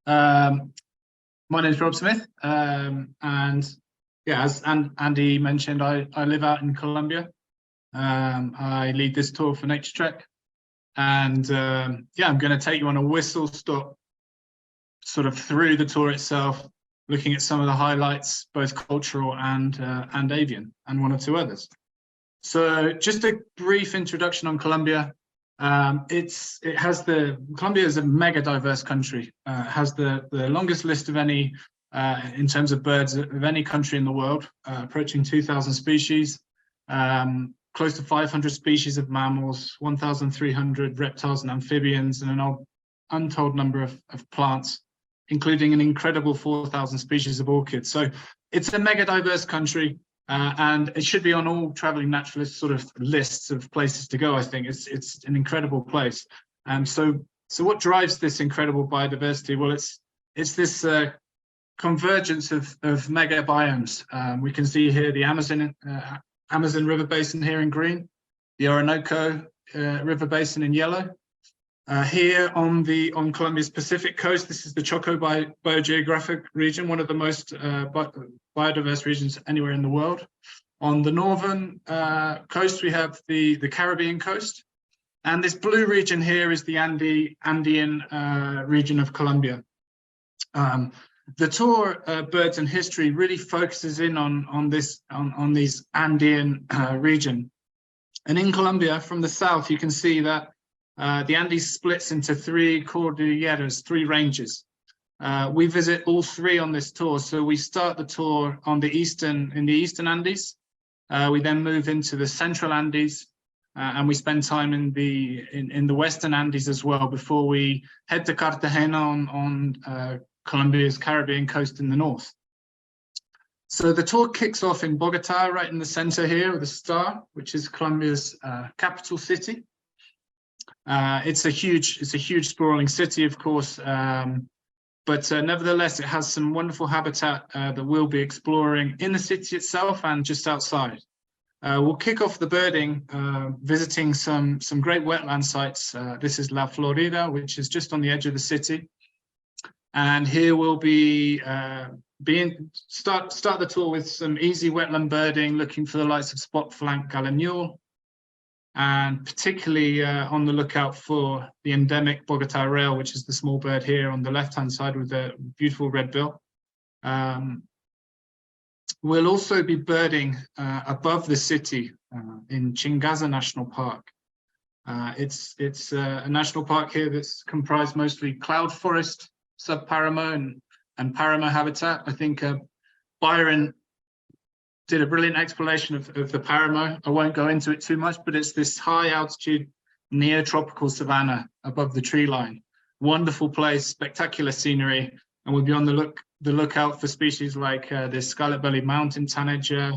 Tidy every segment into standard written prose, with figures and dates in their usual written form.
Um, my name is Rob Smith, and yeah, as Andy mentioned, I live out in Colombia. I lead this tour for Naturetrek, and yeah, I'm going to take you on a whistle stop, sort of through the tour itself, looking at some of the highlights, both cultural and avian, and one or two others. So, just a brief introduction on Colombia. Colombia is a mega diverse country. It has the longest list of any in terms of birds of any country in the world, approaching 2,000 species, close to 500 species of mammals, 1,300 reptiles and amphibians, and an untold number of plants, including an incredible 4,000 species of orchids. So it's a mega diverse country. And it should be on all traveling naturalist sort of lists of places to go. I think it's an incredible place. So what drives this incredible biodiversity? Well, it's this convergence of mega biomes. We can see here the Amazon River Basin here in green, the Orinoco River Basin in yellow. Here on Colombia's Pacific coast, this is the Choco biogeographic region, one of the most biodiverse regions anywhere in the world. On the northern coast, we have the Caribbean coast, and this blue region here is the Andean region of Colombia. The tour Birds and History really focuses in on these Andean region, and in Colombia from the south you can see that the Andes splits into three cordilleras, three ranges. We visit all three on this tour. So we start the tour in the eastern Andes. We then move into the central Andes, and we spend time in the western Andes as well before we head to Cartagena on Colombia's Caribbean coast in the north. So the tour kicks off in Bogota, right in the center here with a star, which is Colombia's capital city. It's a huge sprawling city, of course, but nevertheless, it has some wonderful habitat that we'll be exploring in the city itself and just outside. We'll kick off the birding visiting some great wetland sites. This is La Florida, which is just on the edge of the city, and here we'll be start the tour with some easy wetland birding, looking for the likes of spot flank gallinule, and particularly on the lookout for the endemic Bogota rail, which is the small bird here on the left-hand side with the beautiful red bill. We'll also be birding above the city in Chingaza National Park. It's a national park here that's comprised mostly cloud forest, subparamo and paramo habitat. I think Byron did a brilliant explanation of the paramo. I won't go into it too much, but it's this high altitude neotropical savanna above the tree line. Wonderful place, spectacular scenery, and we'll be on the lookout for species like this scarlet-bellied mountain tanager,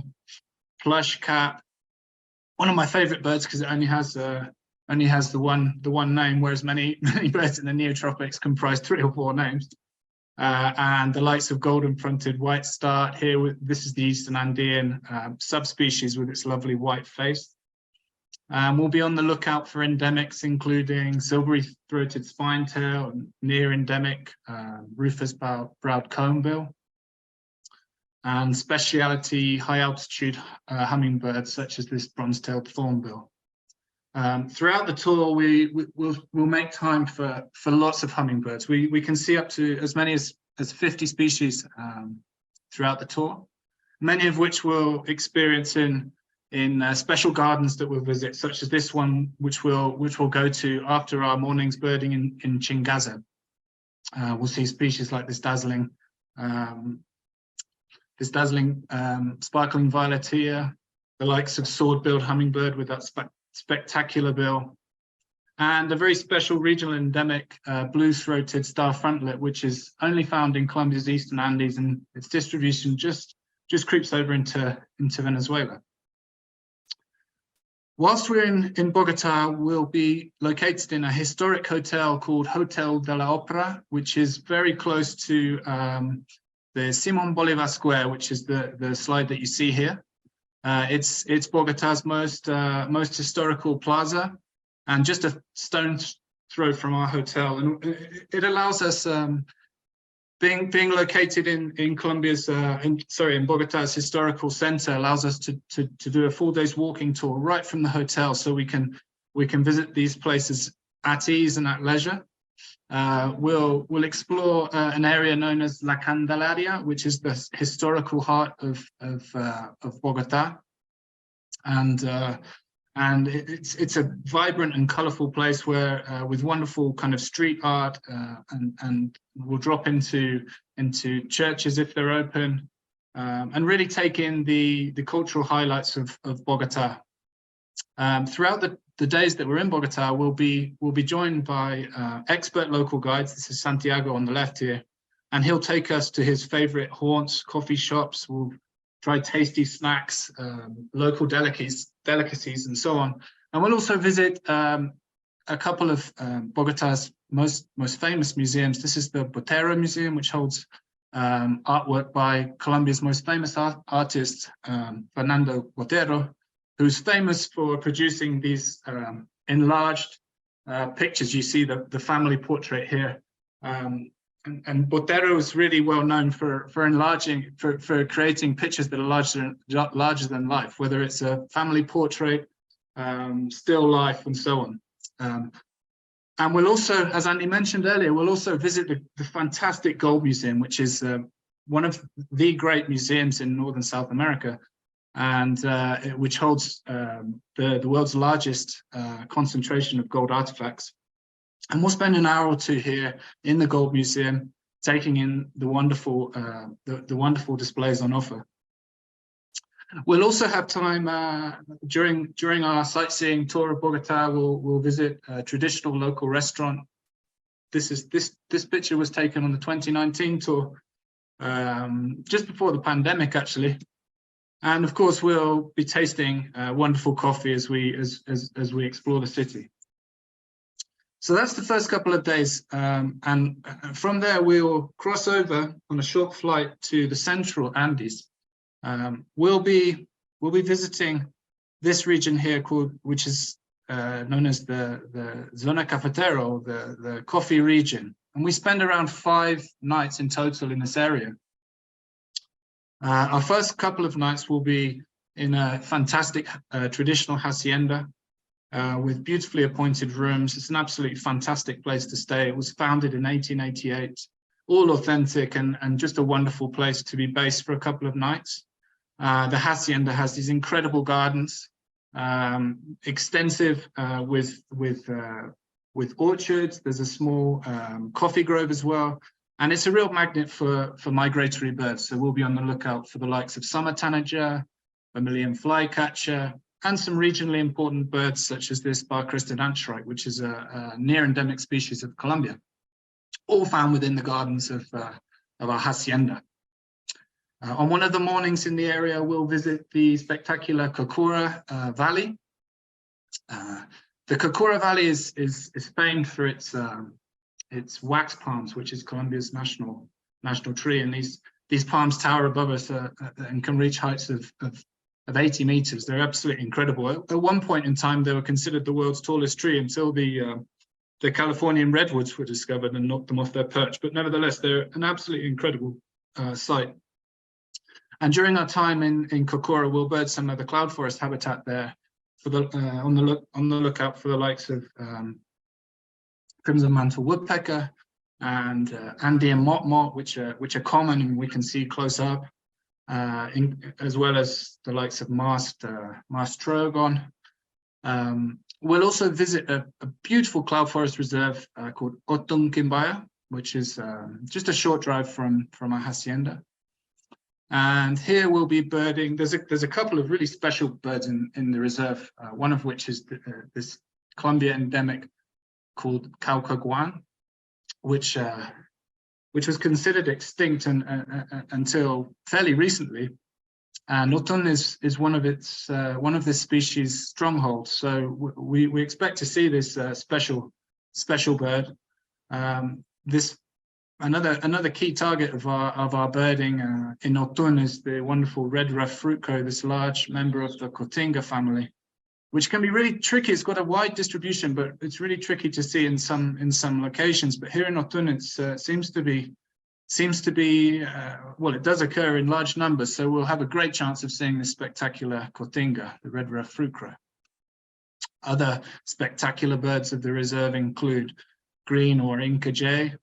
plush cap. One of my favorite birds because it only has the one name, whereas many birds in the neotropics comprise 3 or 4 names. And the likes of golden-fronted white start here. This is the Eastern Andean subspecies with its lovely white face. We'll be on the lookout for endemics, including silvery-throated spinetail, and near-endemic rufous-browed conebill, and specialty high-altitude hummingbirds such as this bronze-tailed thornbill. Throughout the tour, we'll make time for lots of hummingbirds. We can see up to as many as 50 species throughout the tour, many of which we'll experience in special gardens that we'll visit, such as this one, which we'll go to after our morning's birding in Chingaza. We'll see species like this dazzling sparkling violetea, the likes of sword-billed hummingbird with that spectacular bill, and a very special regional endemic blue-throated star frontlet, which is only found in Colombia's Eastern Andes, and its distribution just creeps over into Venezuela. Whilst we're in Bogota, we'll be located in a historic hotel called Hotel de la Opera, which is very close to the Simon Bolivar Square, which is the slide that you see here. It's Bogota's most historical plaza, and just a stone's throw from our hotel. And it allows us Being located in Colombia's, in Bogota's historical center allows us to do a full day's walking tour right from the hotel, so we can visit these places at ease and at leisure. We'll explore an area known as La Candelaria, which is the historical heart of Bogota, and it's a vibrant and colorful place where with wonderful kind of street art, and we'll drop into churches if they're open, and really take in the cultural highlights of Bogota. Throughout the days that we're in Bogota, we'll be joined by expert local guides. This is Santiago on the left here, and he'll take us to his favorite haunts, coffee shops. We'll try tasty snacks, local delicacies, and so on. And we'll also visit a couple of Bogota's most famous museums. This is the Botero Museum, which holds artwork by Colombia's most famous artist, Fernando Botero, who's famous for producing these enlarged pictures. You see the family portrait here. And Botero is really well known for creating pictures that are larger than life, whether it's a family portrait, still life, and so on. And we'll also, as Andy mentioned earlier, we'll also visit the fantastic Gold Museum, which is one of the great museums in Northern South America, and which holds the world's largest concentration of gold artifacts. And we'll spend an hour or two here in the Gold Museum, taking in the wonderful displays on offer. We'll also have time during our sightseeing tour of Bogota. We'll visit a traditional local restaurant. This picture was taken on the 2019 tour, just before the pandemic, actually. And of course, we'll be tasting wonderful coffee as we explore the city. So that's the first couple of days, and from there we'll cross over on a short flight to the central Andes. We'll be visiting this region here which is known as the Zona Cafetero, the coffee region, and we spend around 5 nights in total in this area. Our first couple of nights will be in a fantastic traditional hacienda, with beautifully appointed rooms. It's an absolutely fantastic place to stay. It was founded in 1888, all authentic and just a wonderful place to be based for a couple of nights. The hacienda has these incredible gardens, extensive with orchards. There's a small coffee grove as well, and it's a real magnet for migratory birds. So we'll be on the lookout for the likes of summer tanager, vermilion flycatcher, and some regionally important birds such as this bar-crested anchorite, which is a near endemic species of Colombia, all found within the gardens of our hacienda. On one of the mornings in the area, we'll visit the spectacular Cocora Valley. The Cocora Valley is famed for its wax palms, which is Colombia's national tree, and these palms tower above us and can reach heights of 80 meters. They're absolutely incredible. At one point in time, they were considered the world's tallest tree until the Californian redwoods were discovered and knocked them off their perch. But nevertheless, they're an absolutely incredible sight. And during our time in Cocora, we'll bird some of the cloud forest habitat there, for on the lookout for the likes of crimson mantle woodpecker and Andean motmot, which are common and we can see close up. As well as the likes of masked trogon. We'll also visit a beautiful cloud forest reserve called Otun Quimbaya, which is just a short drive from our hacienda. And here we'll be birding. There's a couple of really special birds in the reserve. One of which is this Colombia endemic called caucaguan, which was considered extinct until fairly recently, and Otun is one of this species' strongholds. So we expect to see this special bird. Another key target of our birding in Otun is the wonderful red ruff fruit crow, this large member of the Cotinga family, which can be really tricky. It's got a wide distribution, but it's really tricky to see in some locations. But here in Otun, it seems to be seems to be, well, it does occur in large numbers, so we'll have a great chance of seeing this spectacular cotinga, the red-ruffed fruit crow. Other spectacular birds of the reserve include green or Inca jay,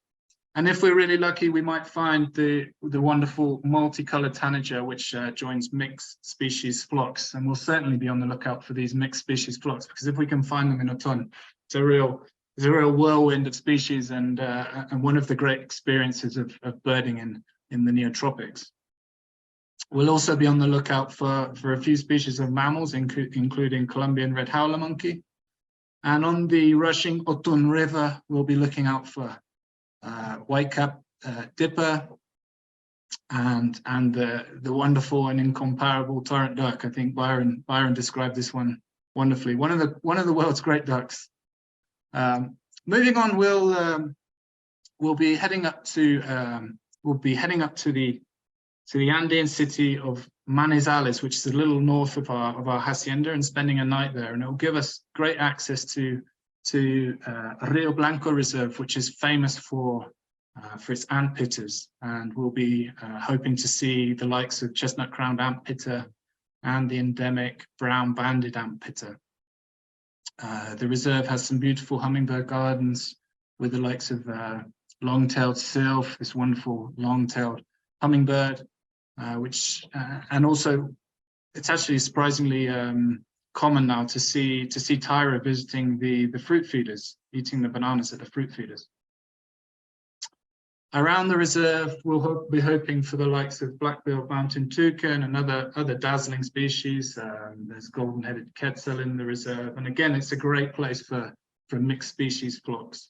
and if we're really lucky, we might find the wonderful multicolored tanager, which joins mixed species flocks, and we'll certainly be on the lookout for these mixed species flocks, because if we can find them in autumn, it's a real whirlwind of species, and one of the great experiences of birding in the neotropics. We'll also be on the lookout for a few species of mammals, including Colombian red howler monkey. And on the rushing Otun River, we'll be looking out for whitecap dipper and the wonderful and incomparable torrent duck. I think Byron described this one wonderfully. One of the world's great ducks. Moving on, we'll be heading up to the Andean city of Manizales, which is a little north of our hacienda, and spending a night there, and it will give us great access to Rio Blanco Reserve, which is famous for its ant pitters, and we'll be hoping to see the likes of chestnut-crowned ant pitter and the endemic brown-banded ant pitter. The reserve has some beautiful hummingbird gardens with the likes of long-tailed sylph, this wonderful long-tailed hummingbird, and also it's actually surprisingly common now to see Tyra visiting the fruit feeders, eating the bananas at the fruit feeders. Around the reserve, we'll be hoping for the likes of black-billed mountain toucan and other dazzling species. There's golden-headed quetzal in the reserve, and again, it's a great place for mixed species flocks.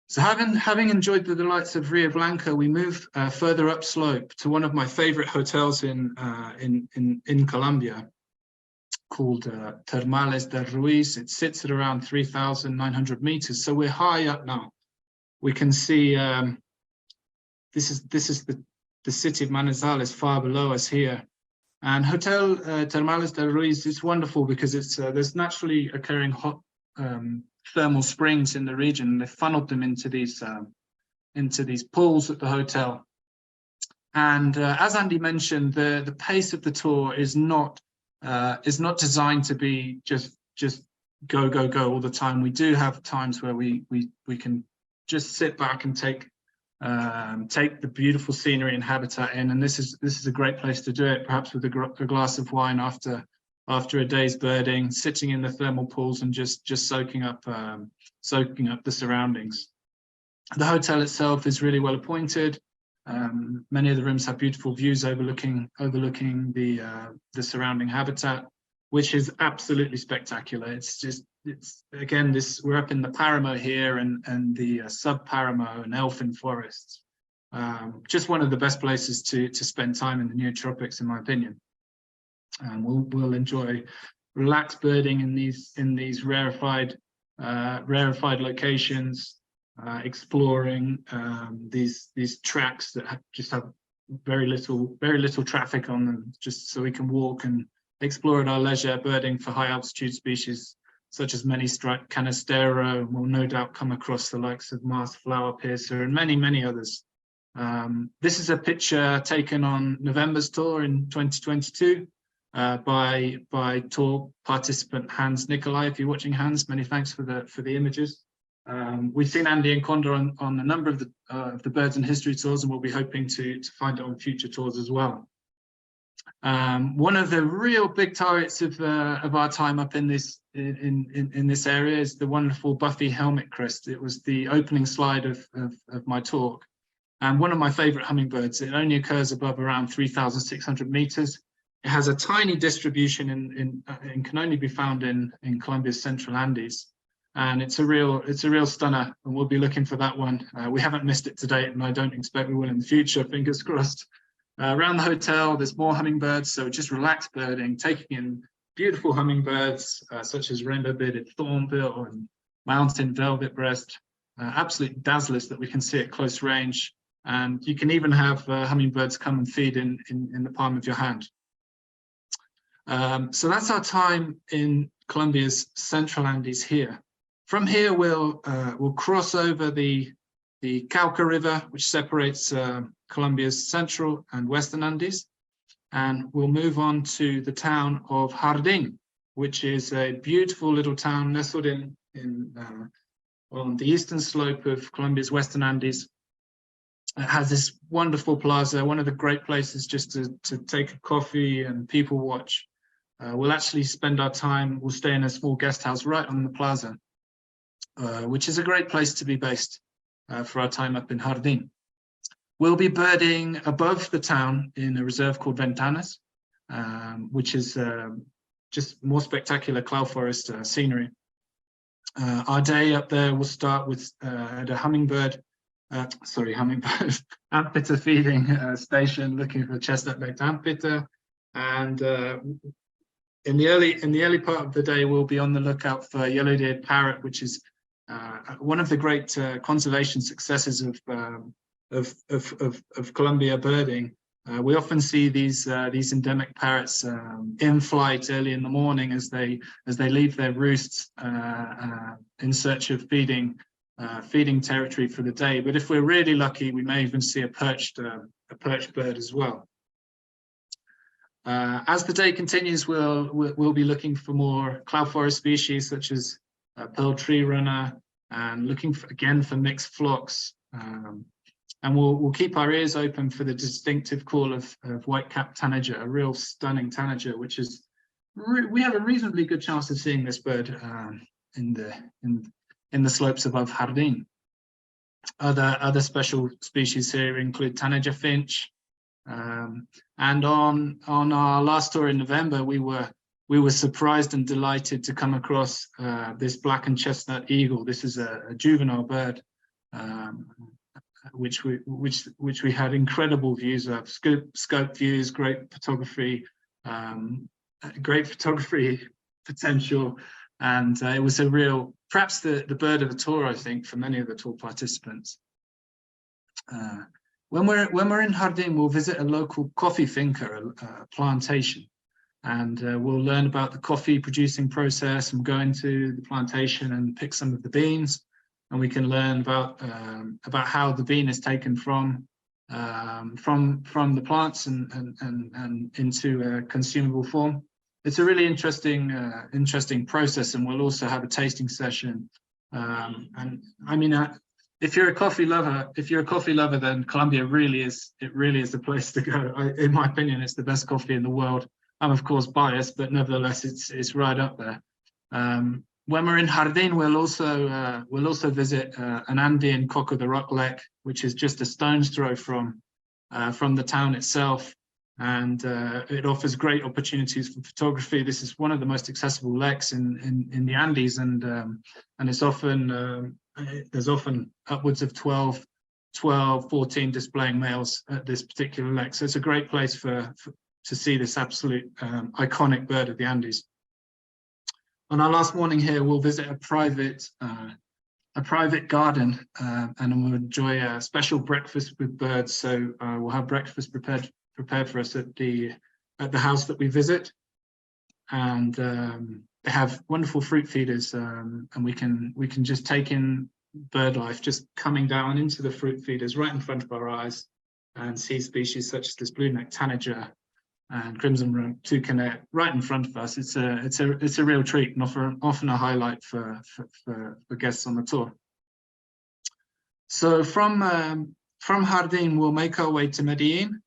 So having enjoyed the delights of Rio Blanco, we move further upslope to one of my favorite hotels in Colombia, called Termales de Ruiz. It sits at around 3,900 meters, so we're high up now. We can see this is the city of Manizales far below us here, and Hotel Termales de Ruiz is wonderful because it's there's naturally occurring hot thermal springs in the region. They funneled them into these pools at the hotel, and as Andy mentioned, the pace of the tour is not designed to be just go all the time. We do have times where we can just sit back and take the beautiful scenery and habitat in, and this is a great place to do it, perhaps with a glass of wine after a day's birding, sitting in the thermal pools and just soaking up the surroundings. The hotel itself is really well appointed. Many of the rooms have beautiful views overlooking the surrounding habitat, which is absolutely spectacular. Again, we're up in the Paramo here and the sub-Paramo and elfin forests. Just one of the best places to spend time in the neotropics, in my opinion. We'll enjoy relaxed birding in these rarefied locations, exploring these tracks that just have very little traffic on them, just so we can walk and explore at our leisure, birding for high altitude species such as many-striped canastero. We'll no doubt come across the likes of Mars flower piercer and many others. This is a picture taken on November's tour in 2022 by tour participant Hans Nicolai. If you're watching, Hans, many thanks for the images. We've seen Andy and Condor on a number of the Birds and History tours, and we'll be hoping to find it on future tours as well. One of the real big targets of our time up in this area is the wonderful Buffy helmet crest. It was the opening slide of my talk, and one of my favorite hummingbirds. It only occurs above around 3,600 meters. It has a tiny distribution and can only be found in Colombia's central Andes, and it's a real stunner, and we'll be looking for that one. We haven't missed it to date, and I don't expect we will in the future, fingers crossed. Around the hotel, there's more hummingbirds, so just relaxed birding, taking in beautiful hummingbirds such as rainbow-bearded thornbill and mountain velvet breast, absolute dazzlers that we can see at close range. And you can even have hummingbirds come and feed in the palm of your hand. So that's our time in Colombia's central Andes here. From here, we'll cross over the the Cauca River, which separates Colombia's central and western Andes. And we'll move on to the town of Jardín, which is a beautiful little town nestled on the eastern slope of Colombia's western Andes. It has this wonderful plaza, one of the great places just to take a coffee and people watch. We'll actually spend our time, we'll stay in a small guest house right on the plaza, which is a great place to be based for our time up in Jardín. We'll be birding above the town in a reserve called Ventanas, which is just more spectacular cloud forest scenery. Our day up there will start with at a hummingbird antpitter feeding station, looking for chestnut-legged antpitter, and in the early part of the day, we'll be on the lookout for yellow-eared parrot, which is one of the great conservation successes of Colombia birding. We often see these endemic parrots in flight early in the morning as they leave their roosts in search of feeding territory for the day. But if we're really lucky, we may even see a perched bird as well. As the day continues, we'll be looking for more cloud forest species such as pearl tree runner, and looking again for mixed flocks. And we'll keep our ears open for the distinctive call of white-capped tanager, a real stunning tanager, which is we have a reasonably good chance of seeing this bird in the slopes above Jardín. Other special species here include tanager finch, and on our last tour in November, we were surprised and delighted to come across this black and chestnut eagle. This is a juvenile bird. Which we had incredible views of, scope views, great photography potential, and it was a real, perhaps the bird of the tour, I think, for many of the tour participants. When we're in Jardín, we'll visit a local coffee finca, a plantation, and we'll learn about the coffee producing process and go into the plantation and pick some of the beans. And we can learn about how the bean is taken from the plants and into a consumable form. It's a really interesting process, and we'll also have a tasting session. And I mean, if you're a coffee lover, then Colombia really is the place to go. In my opinion, it's the best coffee in the world. I'm of course biased, but nevertheless, it's right up there. When we're in Jardín, we'll also visit an Andean cock of the rock lek, which is just a stone's throw from the town itself, and it offers great opportunities for photography. This is one of the most accessible leks in the Andes, and it's often there's often upwards of 12, 14 displaying males at this particular lek. So it's a great place to see this absolute iconic bird of the Andes. On our last morning here, we'll visit a private garden, and we'll enjoy a special breakfast with birds. So we'll have breakfast prepared for us at the house that we visit, and they have wonderful fruit feeders, and we can just take in bird life just coming down into the fruit feeders right in front of our eyes, and see species such as this blue-necked tanager and crimson-rumped toucanet right in front of us. It's a real treat, and often a highlight for guests on the tour. So from Jardín, we'll make our way to Medellin,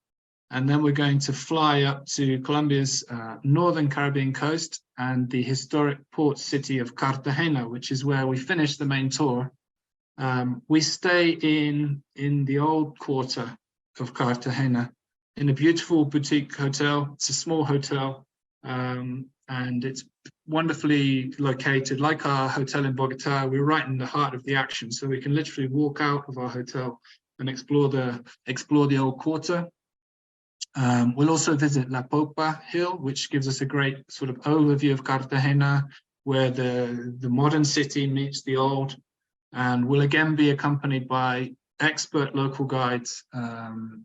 and then we're going to fly up to Colombia's northern Caribbean coast and the historic port city of Cartagena, which is where we finish the main tour. We stay in the old quarter of Cartagena, in a beautiful boutique hotel. It's a small hotel, and it's wonderfully located. Like our hotel in Bogota, we're right in the heart of the action, so we can literally walk out of our hotel and explore the old quarter. We'll also visit La Popa Hill, which gives us a great sort of overview of Cartagena, where the modern city meets the old, and we'll again be accompanied by expert local guides.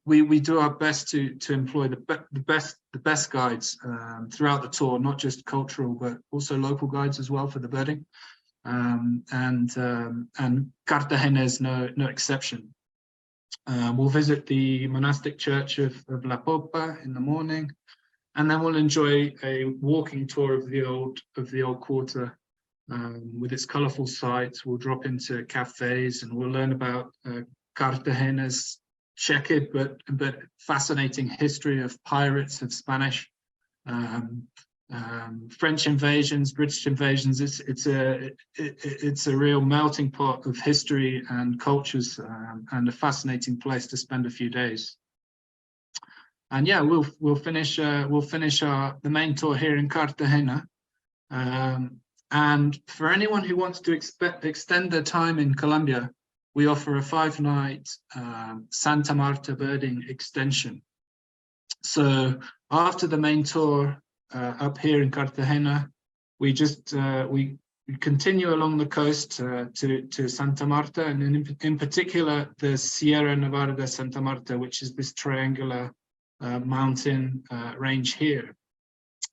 We do our best to employ the best guides throughout the tour, not just cultural but also local guides as well for the birding. and Cartagena is no exception. We'll visit the monastic church of La Popa in the morning, and then we'll enjoy a walking tour of the old quarter with its colourful sights. We'll drop into cafes and we'll learn about Cartagena's checkered but fascinating history of pirates, of Spanish, French invasions, British invasions. It's a real melting pot of history and cultures, and a fascinating place to spend a few days. And yeah, we'll finish the main tour here in Cartagena. And for anyone who wants to extend their time in Colombia, we offer a 5-night Santa Marta birding extension. So after the main tour up here in Cartagena, we continue along the coast to Santa Marta, and in particular the Sierra Nevada de Santa Marta, which is this triangular mountain range here.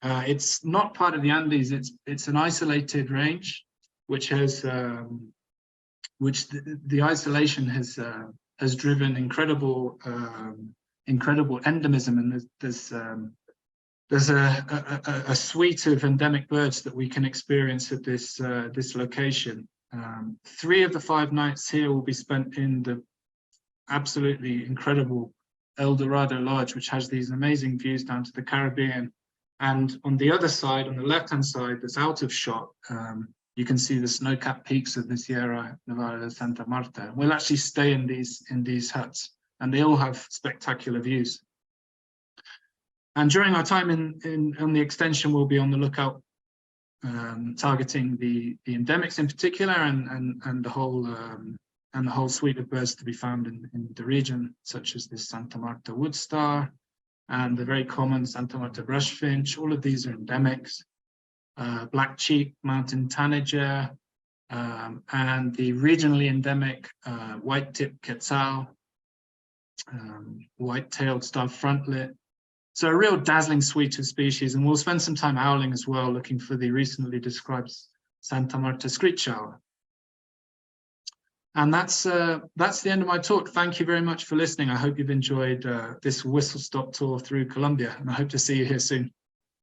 It's not part of the Andes. It's an isolated range, which has the isolation has driven incredible endemism, and there's a suite of endemic birds that we can experience at this location. 3 of the 5 nights here will be spent in the absolutely incredible El Dorado Lodge, which has these amazing views down to the Caribbean. And on the other side, on the left-hand side, that's out of shot, you can see the snow-capped peaks of the Sierra Nevada de Santa Marta. We'll actually stay in these huts, and they all have spectacular views. And during our time on the extension, we'll be on the lookout, targeting the endemics in particular, and the whole suite of birds to be found in the region, such as this Santa Marta wood star and the very common Santa Marta brushfinch. All of these are endemics. Black cheek mountain tanager, and the regionally endemic white-tipped quetzal, white-tailed starved frontlet. So a real dazzling suite of species, and we'll spend some time owling as well, looking for the recently described Santa Marta screech owl. And that's the end of my talk. Thank you very much for listening. I hope you've enjoyed this whistle-stop tour through Colombia, and I hope to see you here soon.